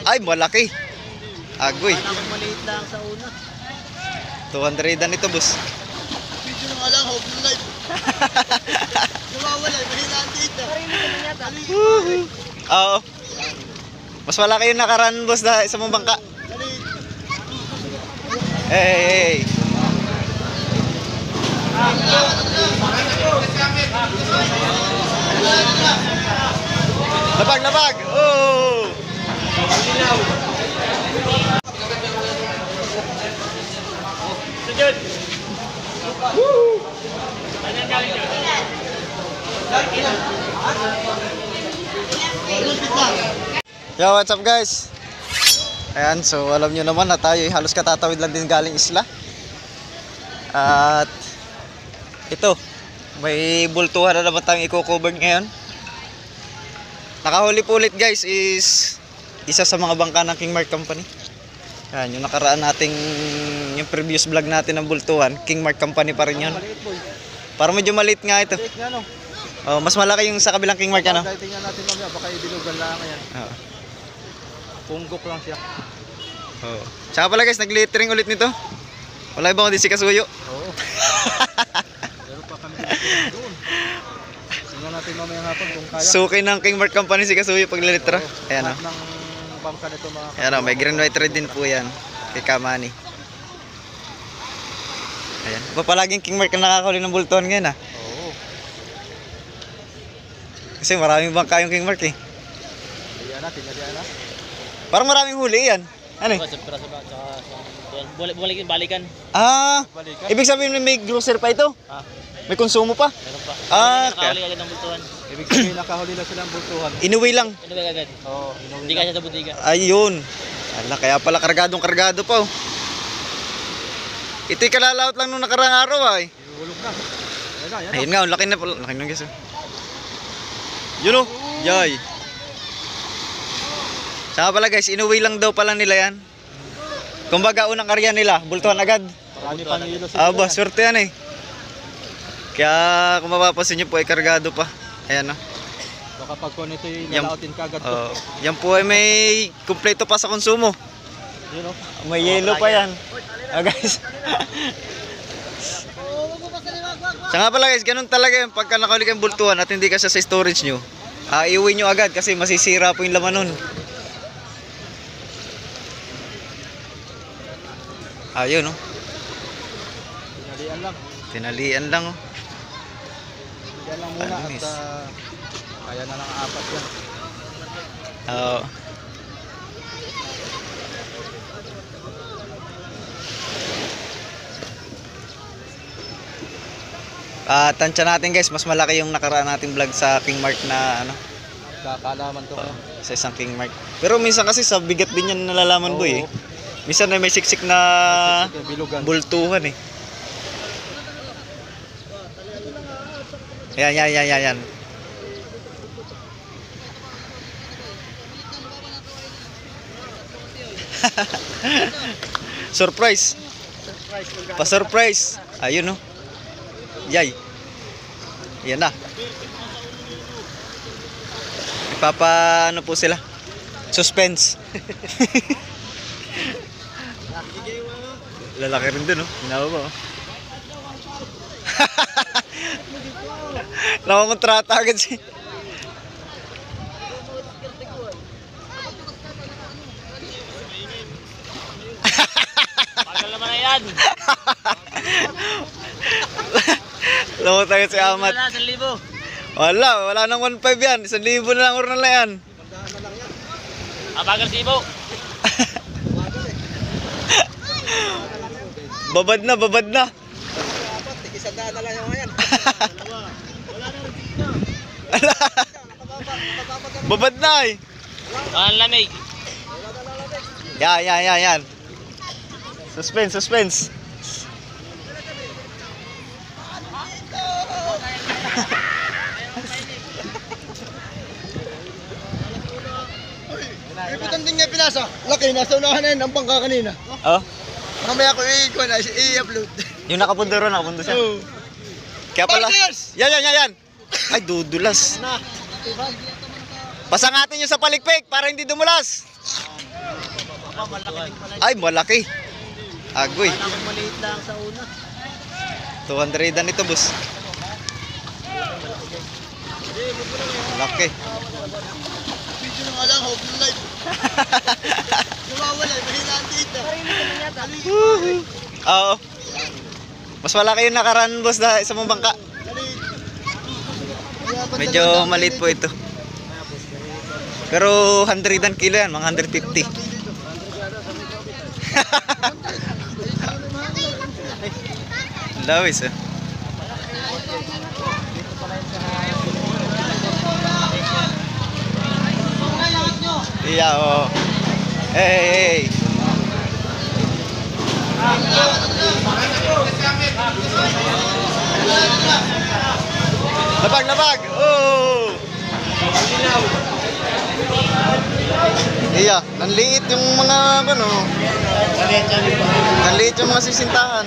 Ay, malaki. Agoy. Maliit lang sa una. 200 dan ito, boss. Video na nga lang, hope ng live. Nawawala, mahilaan dito. Oo. Mas malaki yung nakaraan, boss, na sa mong bangka. Hey. Labag, labag. Oh. Sujud. Woo. Tangan galing dyan. Yo, what's up guys? Ayan, so alam nyo naman na tayo halos katatawid lang din galing isla. At ito, may bultuhan na naman tayong i-cover ngayon. Nakahuli po ulit guys is isa sa mga bangka ng King Mark Company. Ayan, yung nakaraan nating yung previous vlog natin ng bultuhan, King Mark Company pa rin yun. Para medyo maliit nga ito. Oh, mas malaki yung sa kabilang King Mark, ano? Tingnan natin mamaya, baka ibilugan lang yan. Oo. Punggok lang siya. Oh. Tsaka pala guys, nag-littering ulit nito. Wala ibang kundi si Kasuyo. Oo. Pero pa kami doon. Tingnan natin mamaya hapon kung kaya. Suki ng King Mark Company si Kasuyo pag lilitra. Ayan o. Lahat ng bangka nito mga Ayan o, may green white red din po yan. Kay Kamani. Ayan. Ba palaging King Mark ang nakakahuli ng bultuhan ngayon ah. Oo. Kasi maraming bangka yung King Mark eh. Ayan na, tingnan na. Parang maraming huli yan. Ano eh? Balikan. Ah, Balikan. ibig sabihin may grocer pa ito? Ah, May konsumo pa? meron pa. Ah, Nakahuli agad ng bultuhan. Ibig sabihin nakahuli na silang bultuhan. Inuwi lang. Ano ba agad? Oo, Hindi ka siya sa butika. Ayun. Ala, kaya pala kargadong kargado pa oh. Ito'y kalalaot lang nung nakarang araw ay. Ihulog na. Ayan na, ayan na. Ayun nga, laki na pala. Laki na guys. Yun oh. Yay. Saka pala guys, inuwi lang daw pala nila yan. Kumbaga unang karya nila, bultuhan agad. Marami pang hilo sila. Aba, swerte yan eh. Kaya kung mapapansin nyo po ay kargado pa. Ayan oh. Baka pag kung ito'y Yan- nalautin kagad to. Oh, yan po ay may kumpleto pa sa konsumo. Yun o. May yellow pa yan. Ah guys. Siya nga pala guys, ganun talaga yung pagka nakahuli kayong bultuhan at hindi ka siya sa storage nyo. Iuwi nyo agad kasi masisira po yung laman nun. Ayun oh. Tinalian lang. Tinalian lang oh. Tinalian lang muna Panis. at kaya na ng apat yan. Oo. Tansya natin guys, mas malaki yung nakaraan nating vlog sa King Mark na ano, Kakalaman to. sa isang King Mark. Pero minsan kasi sa bigat din yan nalalaman boy eh. Oo. Minsan na may siksik na Bilugan. bultuhan eh. Yan. Surprise. Pa-surprise. Ayun oh. Yay. Yan na. Ipapa ano po sila? Suspense. Lalaki rin dun oh. Ginawa ba oh. Nakakontrata agad si. Pagal naman na yan. Lawot agad si Amat. Wala, 1,000. Wala nang 1.5 yan. 1,000 na lang oras na yan. Bagal si Ibo. Babad na. Tikisandaan na lang yung yan. Babad na eh. Ang lamig. Yan. Suspense. Iputan din nga pinasa. Laki, nasa unahan na yun ang bangka kanina. Oh, Mamaya ko i-upload. yung nakapundo siya. Oo. Kaya pala. Partners! Yan. Ay, dudulas. Pasangatin nyo sa palikpik para hindi dumulas. Ay, malaki. Agoy. Maliit lang sa una. 200 dan ito, boss. Malaki. Video na nga lang, hope ng life. Nawawala, mahilaan dito. Oo. Mas malaki yung nakaraan, boss, sa mong bangka. Medyo maliit po ito. Pero 100 kilo yan, mga 150. Lawis, eh. Iya, oh. Hey, hey. Labag, labag. Oh. Iya, nanliit yung mga ano. Nanliit yung mga sisintahan.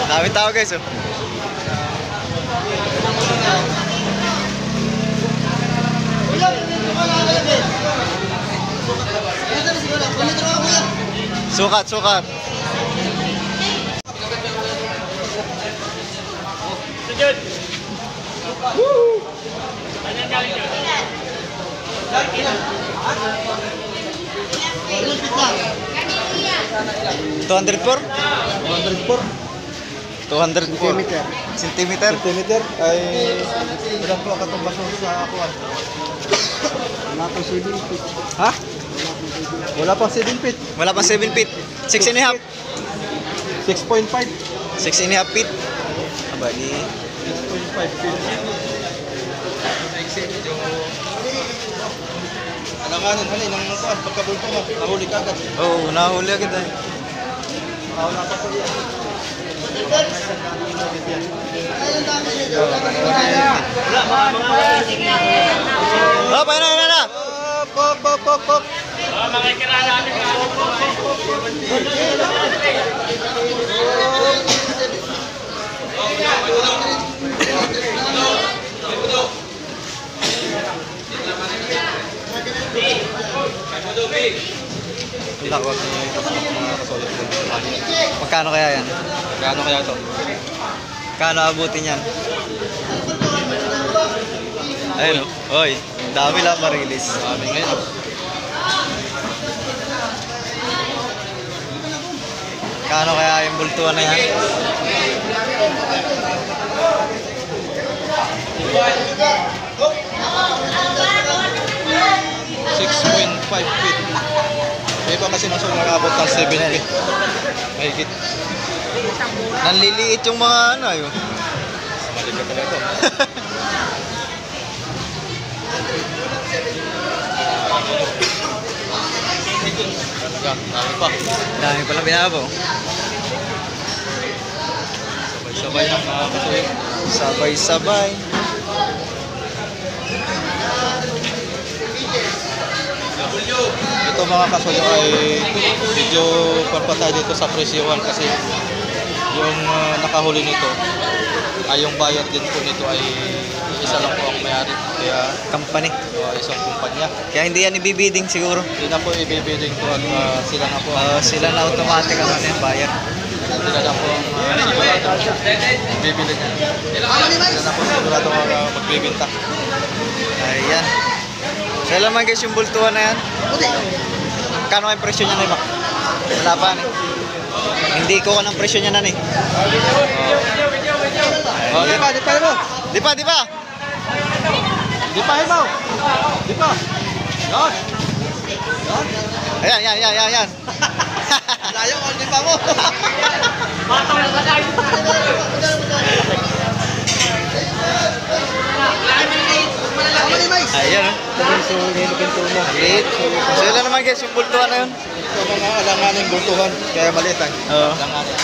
Dami tao, guys, oh. Sukat, sukat. Sujud. Woo! Ano galing dyan? 204? 204 Centimeter. Centimeter? Centimeter ay ilan po katong baso sa kuwan? Wala pa 7 feet. Ha? Wala pa 7 feet. Wala pang 7 feet. 6 and a half. 6.5. 6 and a half feet. Aba, di. 6.5 feet. Alanganin, hanin, ng kuwan, pagkabulto mo, nahuli ka agad. Oo, nahuli agad eh. Wala pa po yan. Oh, paano na? Pop, pop, pop, pop. Mga ikira natin ka. Magkano kaya yan? Gaano kaya ito? Kano abutin yan? Ayun oh. Oy, dami lang marilis. Dami ngayon. Kano kaya yung bultuan na yan? feet. May iba kasi nasa nakabot ng 7 feet. Mahigit. Nanliliit yung mga ano yun. Maliit pala ito. Yan, dami pa. Dami pala binabaw. Sabay-sabay ng mga kasuhin. Sabay-sabay. Ito mga kasuyo ay medyo parpatay dito sa presyohan kasi yung nakahuli nito ay yung bayad din po nito ay isa lang po ang may-ari, kaya Company. isang kumpanya. Kaya hindi yan ibibiding siguro. Hindi na po ibibiling po at sila na po Sila na automatic ang ano yung bayad. sila na po ang sigurado bibili niya. Sila na po sigurado magbibinta. Ayan. So alam mo guys yung bultuhan na yan? Kano yung presyo niya na iba? Wala pa eh. Hindi ko ng presyo niya na eh. Di pa, di pa mo. Di pa, di pa. Di pa mo. Di pa. Yan. Ayan, yan, yan, yan, yan. Layo ko, di pa mo. Ayan oh. Maliit. So yun lang naman guys yung bultuhan na yun. Ito mga alanganing bultuhan, kaya maliit lang. Oo. Alanganin.